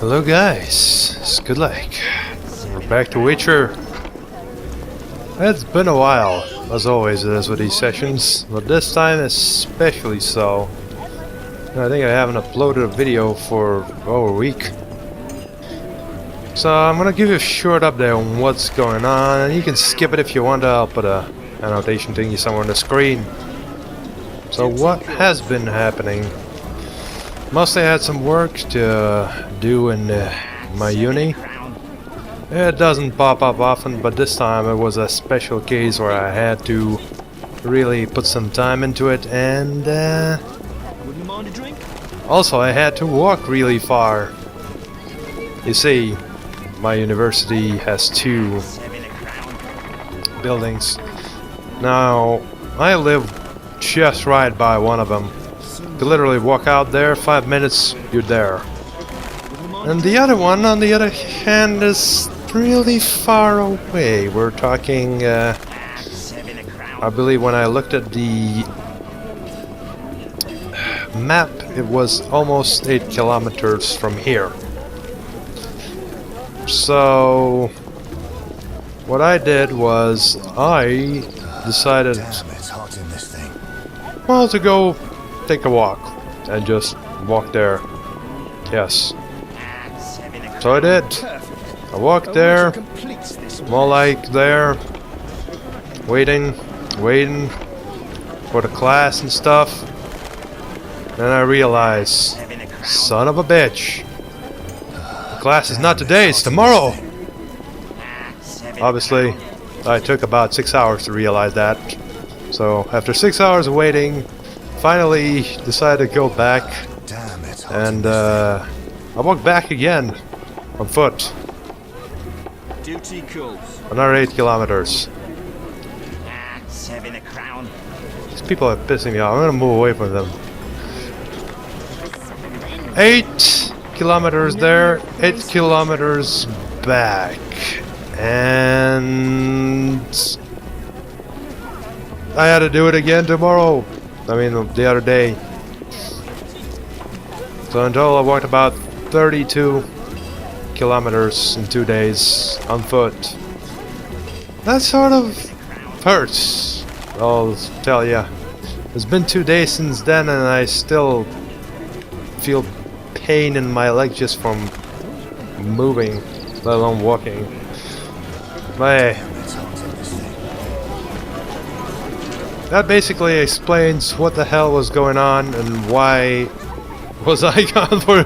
Hello guys, it's goodlike. We're back to Witcher. It's been a while, as always it is with these sessions, but this time especially so. I think I haven't uploaded a video for over a week. So I'm gonna give you a short update on what's going on, and you can skip it if you want. I'll put a annotation thingy somewhere on the screen. So what has been happening? Mostly I had some work to do in my uni. It doesn't pop up often, but this time it was a special case where I had to really put some time into it, and also I had to walk really far. You see, my university has two buildings. Now, I live just right by one of them. You could literally walk out there, 5 minutes, you're there. And the other one, on the other hand, is really far away. We're talking, I believe when I looked at the map, it was almost 8 kilometers from here. So, what I did was, I decided, well, to go take a walk, and just walk there. Yes. So I did. I walked there, more like there, waiting for the class and stuff. Then I realized, son of a bitch, the class is not today, it's tomorrow. Obviously, I took about 6 hours to realize that. So after 6 hours of waiting, finally decided to go back, and I walked back again on foot. Duty calls. Another 8 kilometers. 7 a crown. These people are pissing me off. I'm gonna move away from them. 8 kilometers there, 8 kilometers back, and I had to do it again tomorrow. I mean, the other day. So in total I walked about 32 kilometers in 2 days on foot. That sort of hurts, I'll tell ya. It's been 2 days since then and I still feel pain in my leg just from moving, let alone walking. But hey, that basically explains what the hell was going on and why was I gone for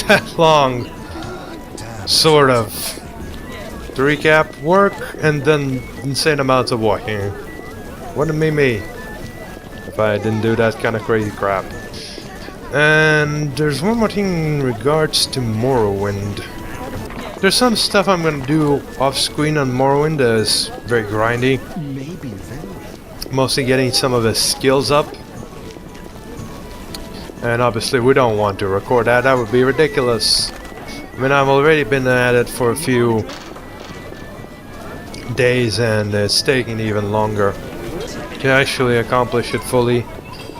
that long. Sort of. To recap, work and then insane amounts of walking. Wouldn't be me if I didn't do that kind of crazy crap. And there's one more thing in regards to Morrowind. There's some stuff I'm gonna do off screen on Morrowind that is very grindy. Mostly getting some of his skills up. And obviously we don't want to record that, that would be ridiculous. I mean, I've already been at it for a few days and it's taking even longer to actually accomplish it fully.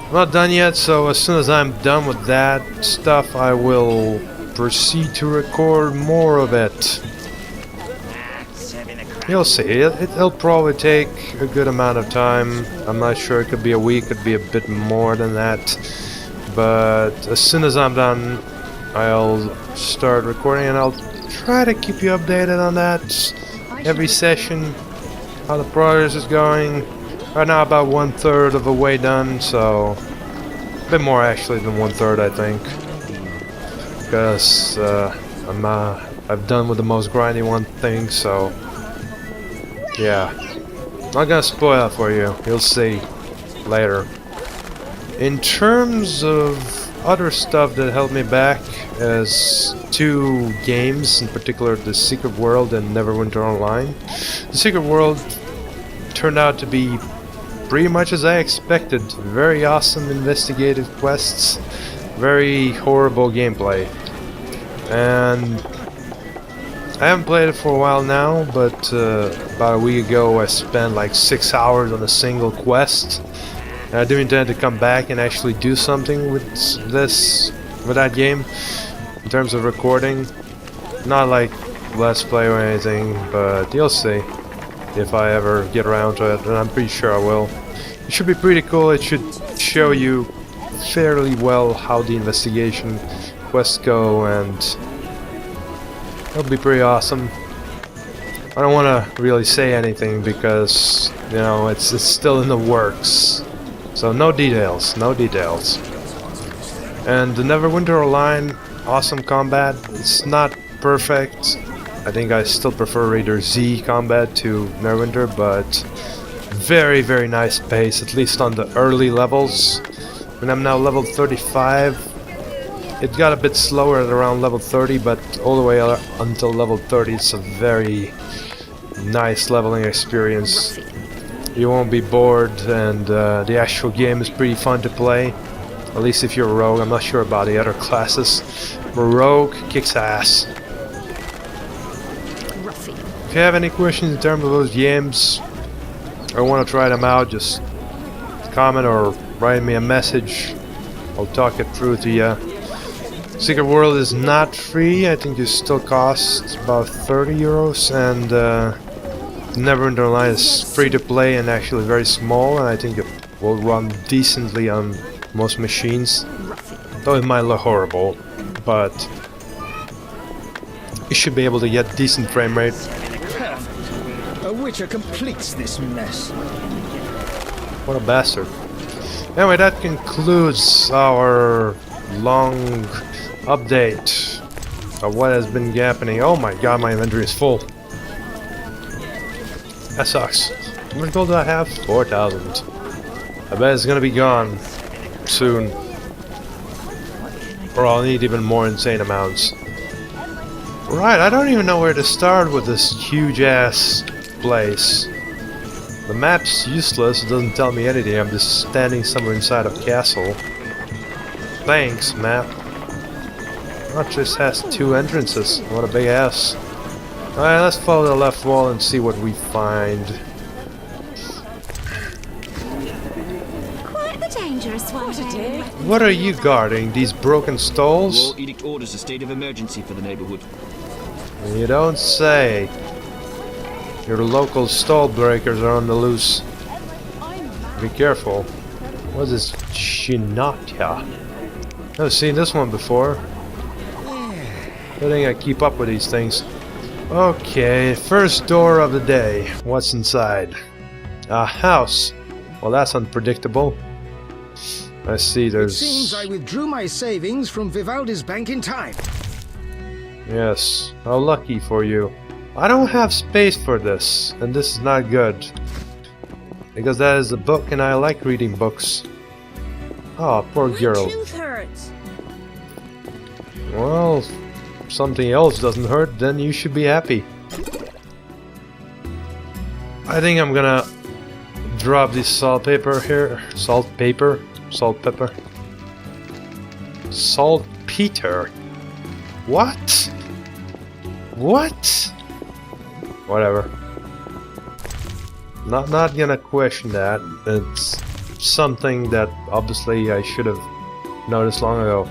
I'm not done yet, so as soon as I'm done with that stuff, I will proceed to record more of it. You'll see, it'll probably take a good amount of time. I'm not sure, it could be a week, could be a bit more than that. But as soon as I'm done, I'll start recording and I'll try to keep you updated on that. Every session, how the progress is going. Right now about 1/3 of the way done, so a bit more actually than 1/3 I think. Because I've done with the most grindy one thing, so yeah. Not gonna spoil it for you, you'll see later. In terms of other stuff that held me back, as 2 games, in particular The Secret World and Neverwinter Online. The Secret World turned out to be pretty much as I expected. Very awesome investigative quests, very horrible gameplay. And I haven't played it for a while now, but about a week ago I spent like 6 hours on a single quest. And I do intend to come back and actually do something with that game in terms of recording. Not like Let's Play or anything, but you'll see if I ever get around to it, and I'm pretty sure I will. It should be pretty cool. It should show you fairly well how the investigation quests go, and it'll be pretty awesome. I don't want to really say anything because, you know, it's still in the works. So no details, no details. And the Neverwinter line, awesome combat. It's not perfect. I think I still prefer Raider Z combat to Neverwinter, but very, very nice pace, at least on the early levels. And I'm now level 35. It got a bit slower at around level 30, but all the way until level 30 it's a very nice leveling experience. You won't be bored, and the actual game is pretty fun to play. At least if you're a rogue. I'm not sure about the other classes. But rogue kicks ass. If you have any questions in terms of those games, or want to try them out, just comment or write me a message. I'll talk it through to you. Secret World is not free. I think it still costs about 30 euros, and Neverwinter Online is free to play and actually very small, and I think it will run decently on most machines. Though it might look horrible, but you should be able to get decent frame rate. Perfect. A Witcher completes this mess. What a bastard. Anyway, that concludes our long update of what has been happening. Oh my god, my inventory is full. That sucks. How much gold do I have? 4,000. I bet it's gonna be gone soon. Or I'll need even more insane amounts. Right, I don't even know where to start with this huge ass place. The map's useless, it doesn't tell me anything, I'm just standing somewhere inside a castle. Thanks, map. Oh, it just has 2 entrances. What a big ass. Alright, let's follow the left wall and see what we find. Quite the dangerous one, dear. What are you guarding? These broken stalls? War edict orders a state of emergency for the neighborhood. You don't say. Your local stall breakers are on the loose. Be careful. What is this? Shinatya. I've seen this one before. Good thing I keep up with these things. Okay, first door of the day. What's inside? A house. Well, that's unpredictable. I see there's... It seems I withdrew my savings from Vivaldi's bank in time. Yes, how lucky for you. I don't have space for this, and this is not good. Because that is a book and I like reading books. Oh, poor Geralt. My tooth hurts. Well, if something else doesn't hurt, then you should be happy. I think I'm gonna drop this saltpeter here. Saltpeter? Saltpeter? Saltpeter? What? What? Whatever. Not gonna question that. It's something that obviously I should have noticed long ago.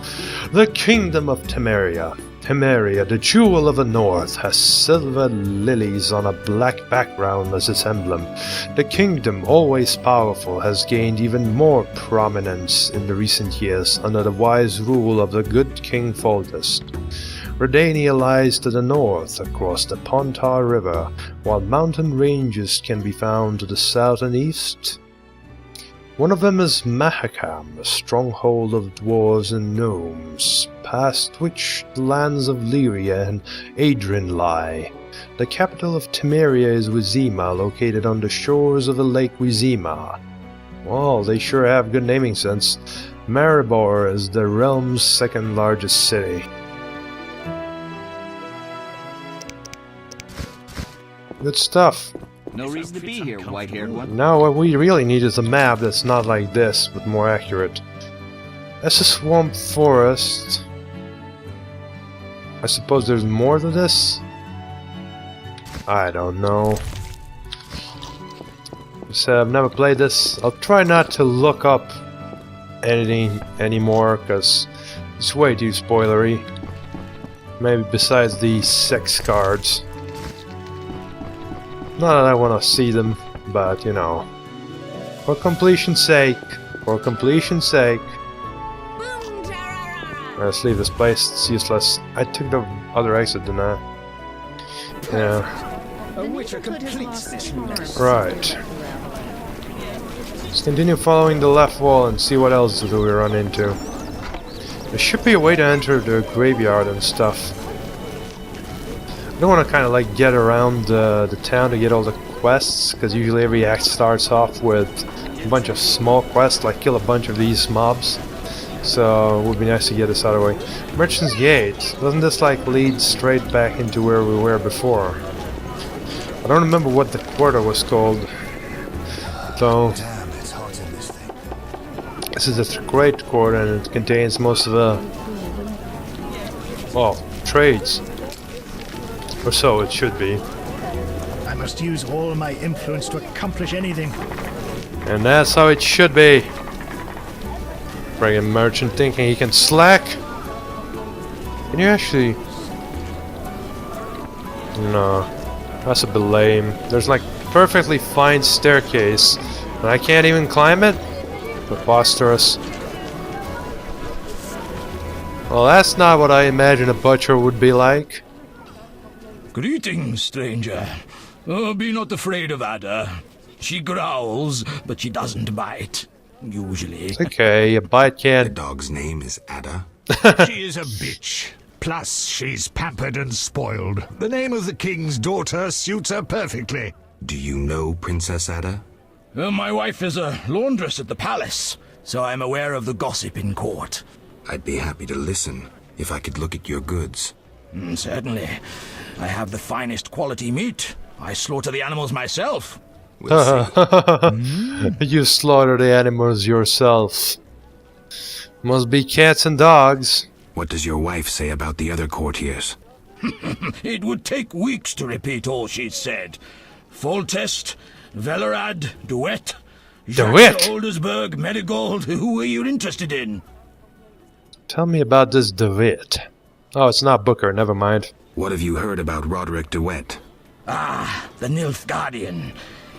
The Kingdom of Temeria. Temeria, the jewel of the north, has silver lilies on a black background as its emblem. The kingdom, always powerful, has gained even more prominence in the recent years under the wise rule of the good King Foltest. Redania lies to the north across the Pontar River, while mountain ranges can be found to the south and east. One of them is Mahakam, a stronghold of dwarves and gnomes, past which the lands of Lyria and Adrian lie. The capital of Temeria is Wizima, located on the shores of the lake Wizima. Well, they sure have good naming sense. Maribor is the realm's second largest city. Good stuff. No reason to be here, white-haired one. Now what we really need is a map that's not like this, but more accurate. That's a swamp forest. I suppose there's more to this? I don't know. So I've never played this. I'll try not to look up anything anymore, because it's way too spoilery. Maybe besides these 6 cards. Not that I want to see them, but you know. For completion's sake. For completion's sake. Let's leave this place, it's useless. I took the other exit, didn't I? Yeah. A witcher completes this mess. Right. Let's continue following the left wall and see what else do we run into. There should be a way to enter the graveyard and stuff. I don't want to kind of like get around the town to get all the quests, because usually every act starts off with a bunch of small quests, like kill a bunch of these mobs. So it would be nice to get this out of the way. Merchant's Gate. Doesn't this like lead straight back into where we were before? I don't remember what the quarter was called. So this is the Great Quarter, and it contains most of the, well, trades. Or so it should be. I must use all my influence to accomplish anything. And that's how it should be. Friggin' merchant thinking he can slack. Can you actually... No. That's a bit lame. There's like perfectly fine staircase, and I can't even climb it? Preposterous. Well, that's not what I imagine a butcher would be like. Greetings, stranger. Oh, be not afraid of Ada. She growls, but she doesn't bite. Usually. It's okay, a bite The can't... dog's name is Ada. She is a bitch. Plus, she's pampered and spoiled. The name of the king's daughter suits her perfectly. Do you know Princess Ada? My wife is a laundress at the palace, so I'm aware of the gossip in court. I'd be happy to listen if I could look at your goods. Certainly. I have the finest quality meat. I slaughter the animals myself. We'll see. You slaughter the animals yourself. Must be cats and dogs. What does your wife say about the other courtiers? It would take weeks to repeat all she's said. Foltest, Velerad, Duet, Duet? Oldersberg, Marigold. Who are you interested in? Tell me about this David. Oh, it's not Booker, never mind. What have you heard about Roderick DeWitt? Ah, the Nilfgaardian.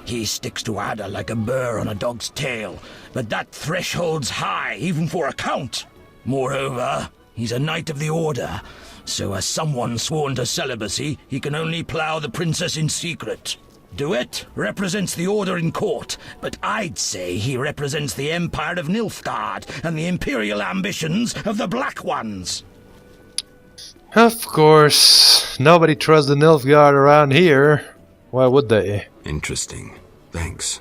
He sticks to Ada like a burr on a dog's tail, but that threshold's high, even for a count. Moreover, he's a knight of the order, so as someone sworn to celibacy, he can only plough the princess in secret. Duet represents the order in court, but I'd say he represents the empire of Nilfgaard and the imperial ambitions of the Black Ones. Of course, nobody trusts the Nilfgaard around here. Why would they? Interesting. Thanks.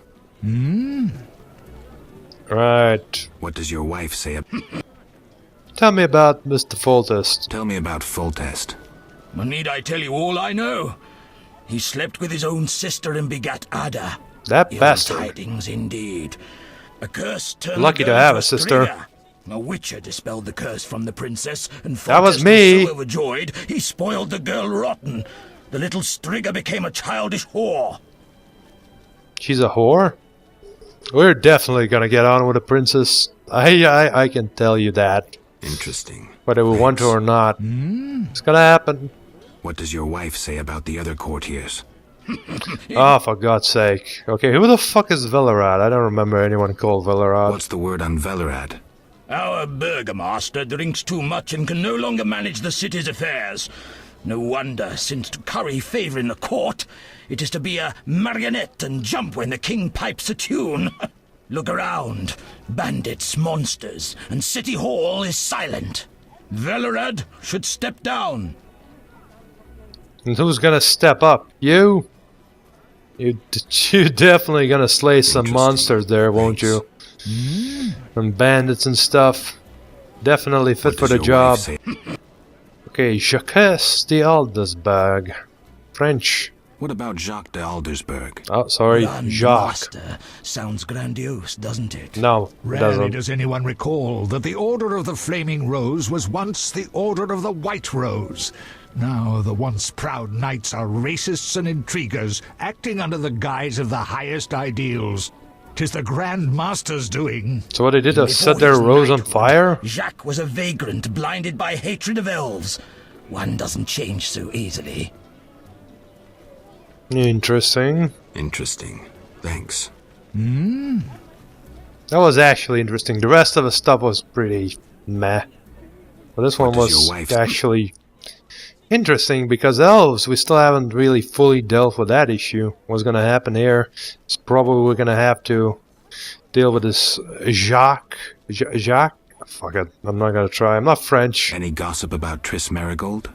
Right. What does your wife say? Tell me about Mr. Foltest. Tell me about Foltest. Need I tell you all I know? He slept with his own sister and begat Ada. That Ill bastard. tidings indeed. A curse turned Lucky the to girl have into a sister. Striga. A witcher dispelled the curse from the princess, and That was Foltest me. so overjoyed, he spoiled the girl rotten. The little Striga became a childish whore. She's a whore? We're definitely gonna get on with the princess. I can tell you that. Interesting. Whether we want to or not. It's gonna happen. What does your wife say about the other courtiers? Oh, for God's sake. Okay, who the fuck is Velerad? I don't remember anyone called Velerad. What's the word on Velerad? Our burgomaster drinks too much and can no longer manage the city's affairs. No wonder, since to curry favour in the court, it is to be a marionette and jump when the king pipes a tune. Look around. Bandits, monsters, and City Hall is silent. Velerad should step down. And who's gonna step up? You? You definitely gonna slay some Interesting. monsters there, won't you? And bandits and stuff. Definitely fit What for does the your job. wife say? Okay, Jacques de Aldersberg. French. What about Jacques de Aldersberg? Oh, sorry, Grand Jacques. Master sounds grandiose, doesn't it? No, it Rarely doesn't. does anyone recall that the Order of the Flaming Rose was once the Order of the White Rose. Now the once proud knights are racists and intriguers, acting under the guise of the highest ideals. 'Tis the Grand Master's doing. So what they did is Before set their his rose on knighthood, fire? Jacques was a vagrant blinded by hatred of elves. One doesn't change so easily. Interesting. Interesting. Thanks. That was actually interesting. The rest of the stuff was pretty meh. But this one What does was your wife actually interesting because elves, we still haven't really fully dealt with that issue. What's gonna happen here is probably we're gonna have to deal with this Jacques? Fuck it, I'm not gonna try. I'm not French. Any gossip about Triss Marigold?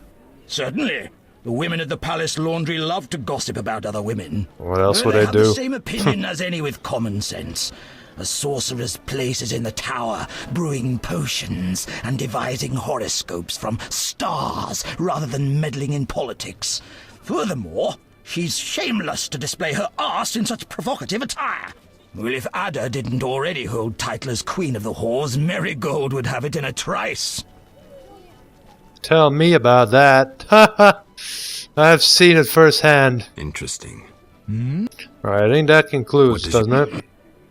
Certainly. The women at the palace laundry love to gossip about other women. What else would They they have do? the same opinion as any with common sense. A sorcerer's place is in the tower, brewing potions and devising horoscopes from stars rather than meddling in politics. Furthermore, she's shameless to display her arse in such provocative attire. Well, if Ada didn't already hold title as Queen of the Whores, Marigold would have it in a trice. Tell me about that. I've seen it firsthand. Interesting. Right, I think that concludes, What does doesn't it?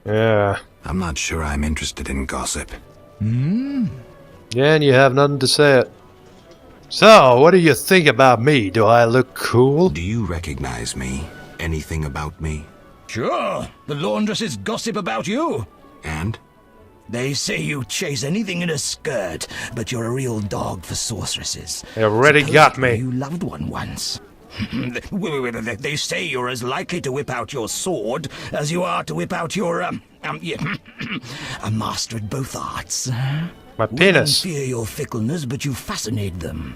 Yeah. I'm not sure I'm interested in gossip. Yeah, and you have nothing to say it. So, what do you think about me? Do I look cool? Do you recognize me? Anything about me? Sure, the laundresses gossip about you. And? They say you chase anything in a skirt, but you're a real dog for sorceresses. They already got me. You loved one once. They say you're as likely to whip out your sword as you are to whip out your, yeah, a master at both arts. My Women penis. fear your fickleness, but you fascinate them.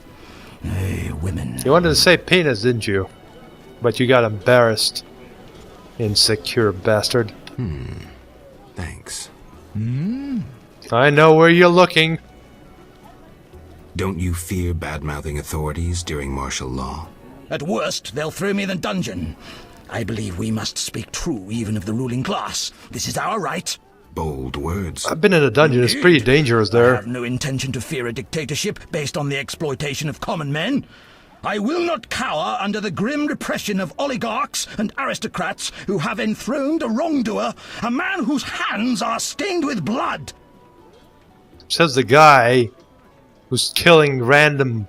Hey, women. You wanted to say penis, didn't you? But you got embarrassed. Insecure bastard. Thanks. I know where you're looking. Don't you fear bad-mouthing authorities during martial law? At worst, they'll throw me in the dungeon. I believe we must speak true even of the ruling class. This is our right. Bold words. I've been in a dungeon. It's pretty dangerous I there. have no intention to fear a dictatorship based on the exploitation of common men. I will not cower under the grim repression of oligarchs and aristocrats who have enthroned a wrongdoer, a man whose hands are stained with blood. Says the guy who's killing random...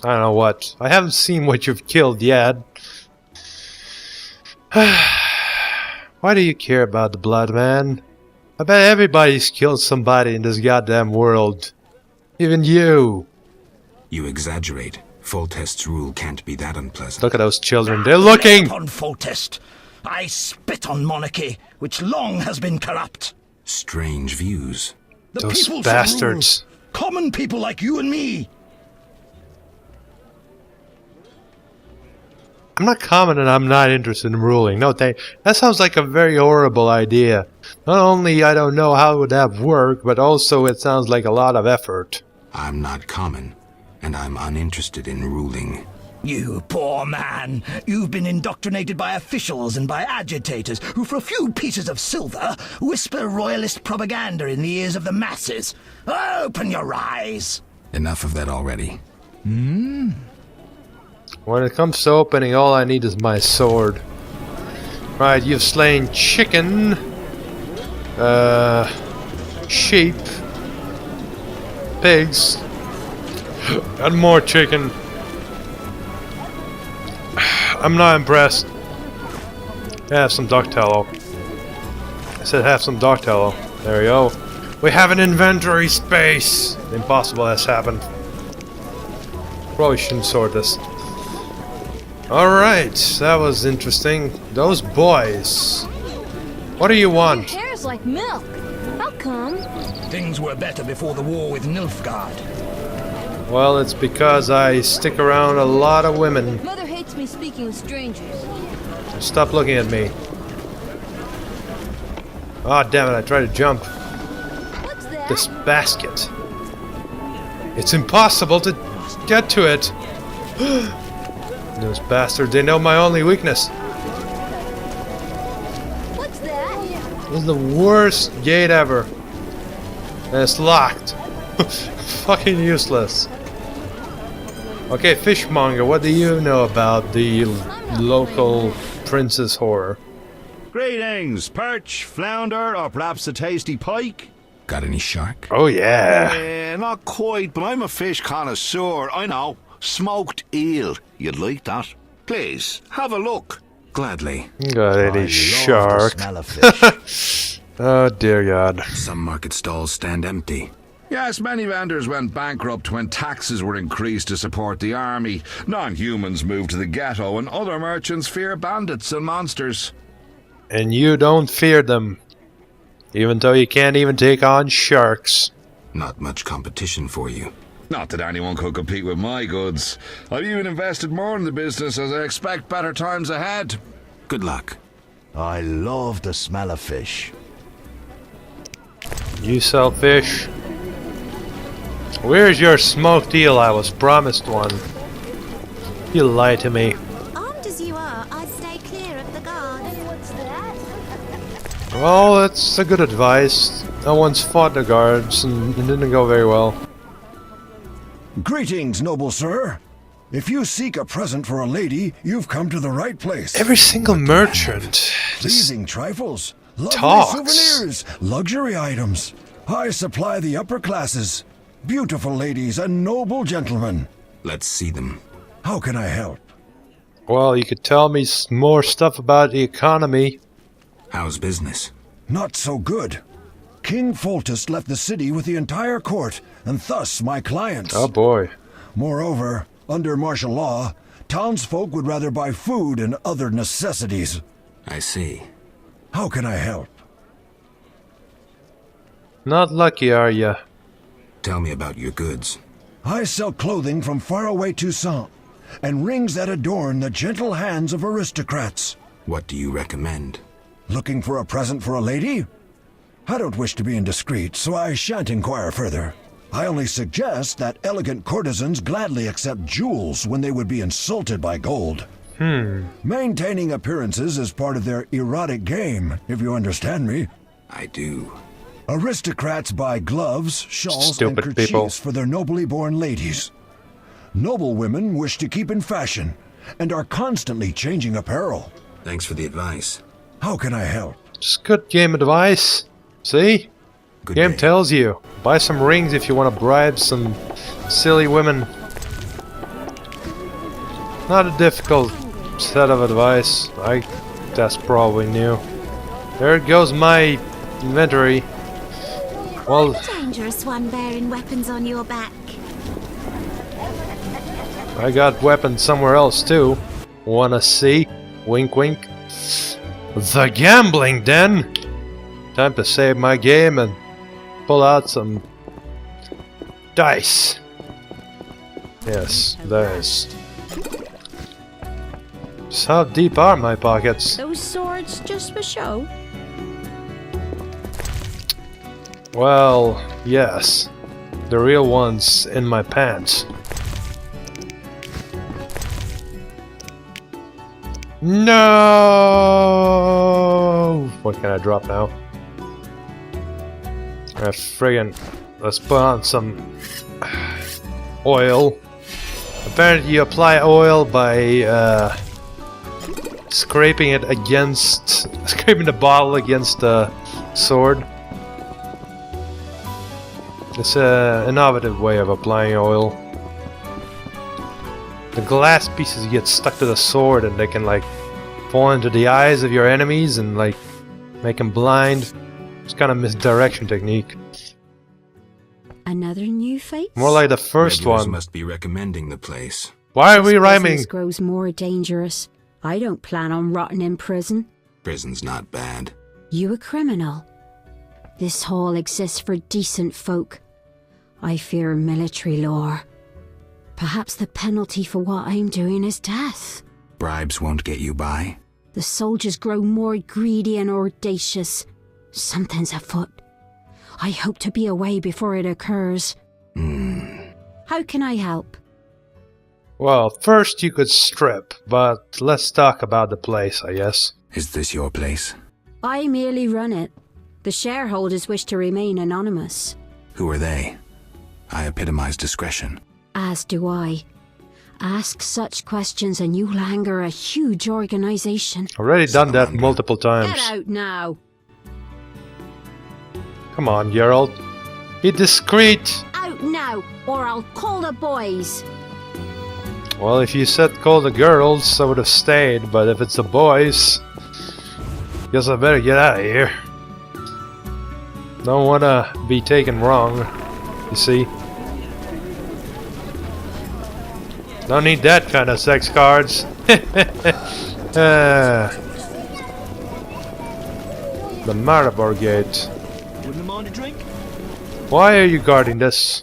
I don't know what. I haven't seen what you've killed yet. Why do you care about the blood, man? I bet everybody's killed somebody in this goddamn world. Even you. You exaggerate. Foltest's rule can't be that unpleasant. Look at those children. They're looking! Upon Foltest, I spit on monarchy, which long has been corrupt. Strange views. The Those people should bastards. rule. Common people like you and me. I'm not common and I'm not interested in ruling. No, that sounds like a very horrible idea. Not only I don't know how would that work, but also it sounds like a lot of effort. I'm not common, and I'm uninterested in ruling. You poor man. You've been indoctrinated by officials and by agitators who, for a few pieces of silver, whisper royalist propaganda in the ears of the masses. Open your eyes. Enough of that already. When it comes to opening, all I need is my sword. Right, you've slain chicken, sheep, pigs, and more chicken. I'm not impressed. Have some duck tallow. I said have some duck tallow. There we go. We have an inventory space. The impossible has happened. Probably shouldn't sort this. Alright, that was interesting. Those boys. What do you Your want? hair's like milk. How come? Things were better before the war with Nilfgaard. Well, it's because I stick around a lot of women. Mother hates me speaking with strangers. Stop looking at me. Ah, damn it, I tried to jump What's that? this basket. It's impossible to get to it. Those bastards, they know my only weakness. What's that? This is the worst gate ever. And it's locked. Fucking useless. Okay, fishmonger, what do you know about the local princess horror? Greetings, perch, flounder, or perhaps a tasty pike? Got any shark? Oh yeah. Yeah, not quite, but I'm a fish connoisseur. I know. Smoked eel. You'd like that. Please, have a look. Gladly. God, it is shark. Smell of fish. Oh dear God. Some market stalls stand empty. Yes, many vendors went bankrupt when taxes were increased to support the army. Non-humans moved to the ghetto, and other merchants fear bandits and monsters. And you don't fear them, even though you can't even take on sharks. Not much competition for you. Not that anyone could compete with my goods. I've even invested more in the business as I expect better times ahead. Good luck. I love the smell of fish. You sell fish? Where's your smoked eel? I was promised one. You lied to me. Armed as you are, I'd stay clear of the guards. What's that? Well, that's a good advice. I once fought the guards and it didn't go very well. Greetings, noble sir. If you seek a present for a lady, you've come to the right place. Every single merchant just Pleasing trifles, lovely talks. souvenirs, luxury items. I supply the upper classes. Beautiful ladies and noble gentlemen. Let's see them. How can I help? Well, you could tell me more stuff about the economy. How's business? Not so good. King Foltest left the city with the entire court, and thus my clients. Oh boy. Moreover, under martial law, townsfolk would rather buy food and other necessities. I see. How can I help? Not lucky, are ya? Tell me about your goods. I sell clothing from faraway Toussaint, and rings that adorn the gentle hands of aristocrats. What do you recommend? Looking for a present for a lady? I don't wish to be indiscreet, so I shan't inquire further. I only suggest that elegant courtesans gladly accept jewels when they would be insulted by gold. Maintaining appearances is part of their erotic game, if you understand me. I do. Aristocrats buy gloves, shawls, Stupid and people. kerchiefs for their nobly born ladies. Noble women wish to keep in fashion and are constantly changing apparel. Thanks for the advice. How can I help? Just good game advice. See? Good Game day. tells you. Buy some rings if you want to bribe some silly women. Not a difficult set of advice. That's probably new. There goes my inventory. Well, A dangerous one bearing weapons on your back. I got weapons somewhere else too. Wanna see? Wink wink. The gambling den! Time to save my game and pull out some dice. Yes, dice. So how deep are my pockets? Those swords just for show? Well, yes. The real ones in my pants. No! What can I drop now? Friggin'. Let's put on some oil. Apparently you apply oil by scraping it against... scraping the bottle against the sword. It's an innovative way of applying oil. The glass pieces get stuck to the sword and they can like fall into the eyes of your enemies and like make them blind. It's kind of misdirection technique. Another new face? More like the first Regulars one. must be recommending the place. Why are we This rhyming? business grows more dangerous. I don't plan on rotting in prison. Prison's not bad. You a criminal? This hall exists for decent folk. I fear military law. Perhaps the penalty for what I'm doing is death. Bribes won't get you by. The soldiers grow more greedy and audacious. Something's afoot. I hope to be away before it occurs. How can I help? Well, first you could strip, but let's talk about the place, I guess. Is this your place? I merely run it. The shareholders wish to remain anonymous. Who are they? I epitomize discretion. As do I. Ask such questions and you'll anger a huge organization. Already done that Salamander. multiple times. Get out now. Come on, Geralt. Be discreet. Out out now, or I'll call the boys. Well, if you said call the girls, I would have stayed, but if it's the boys, guess I better get out of here. Don't wanna be taken wrong, you see. Don't need that kind of sex cards. The Maribor Gate. Wouldn't mind a drink? Why are you guarding this?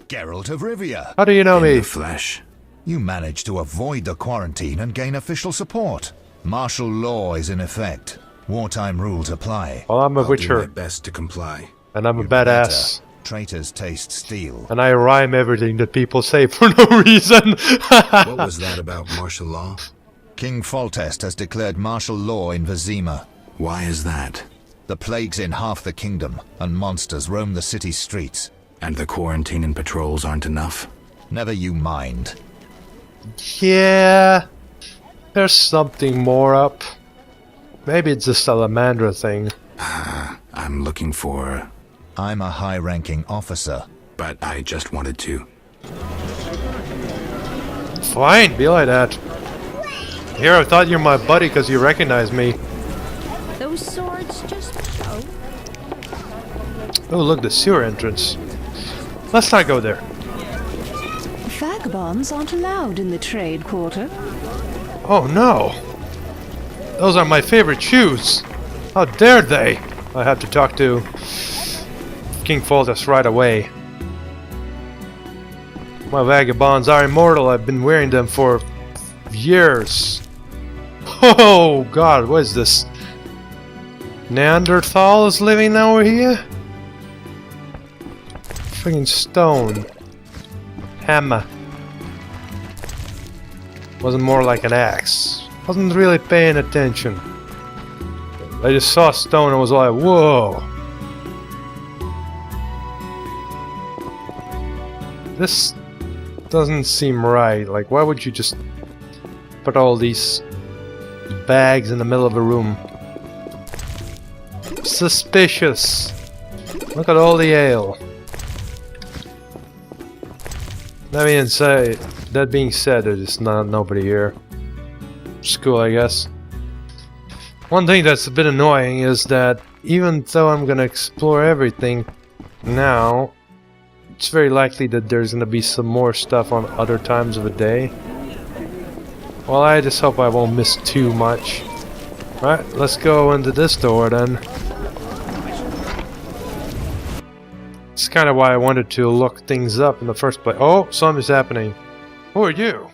Geralt of Rivia. How do you know In me? the flesh. You managed to avoid the quarantine and gain official support. Martial law is in effect. Wartime rules apply. Well, I'm a I'll do my witcher, best to comply. and I'm a You badass. better. Traitors taste steel. And I rhyme everything that people say for no reason. What was that about martial law? King Foltest has declared martial law in Vizima. Why is that? The plague's in half the kingdom, and monsters roam the city's streets. And the quarantine and patrols aren't enough? Never you mind. Yeah, there's something more up. Maybe it's the Salamandra thing. I'm looking for... I'm a high-ranking officer. But I just wanted to. Fine, be like that. Here, I thought you're my buddy because you recognize me. Those swords just show. Oh, look, the sewer entrance. Let's not go there. Vagabonds aren't allowed in the trade quarter. Oh no! Those are my favorite shoes! How dare they! I have to talk to King Foltest right away. My vagabonds are immortal. I've been wearing them for years. Oh god, what is this? Neanderthal is living over here? Friggin' stone. Hammer. Wasn't more like an axe. Wasn't really paying attention. I just saw stone and was like, whoa. This doesn't seem right. Like, why would you just put all these bags in the middle of a room? Suspicious. Look at all the ale. That being said, there's just nobody here. School, I guess. One thing that's a bit annoying is that even though I'm gonna explore everything now, it's very likely that there's gonna be some more stuff on other times of the day. Well, I just hope I won't miss too much. Alright, let's go into this door then. It's kind of why I wanted to look things up in the first place. Oh, something's happening. Who are you?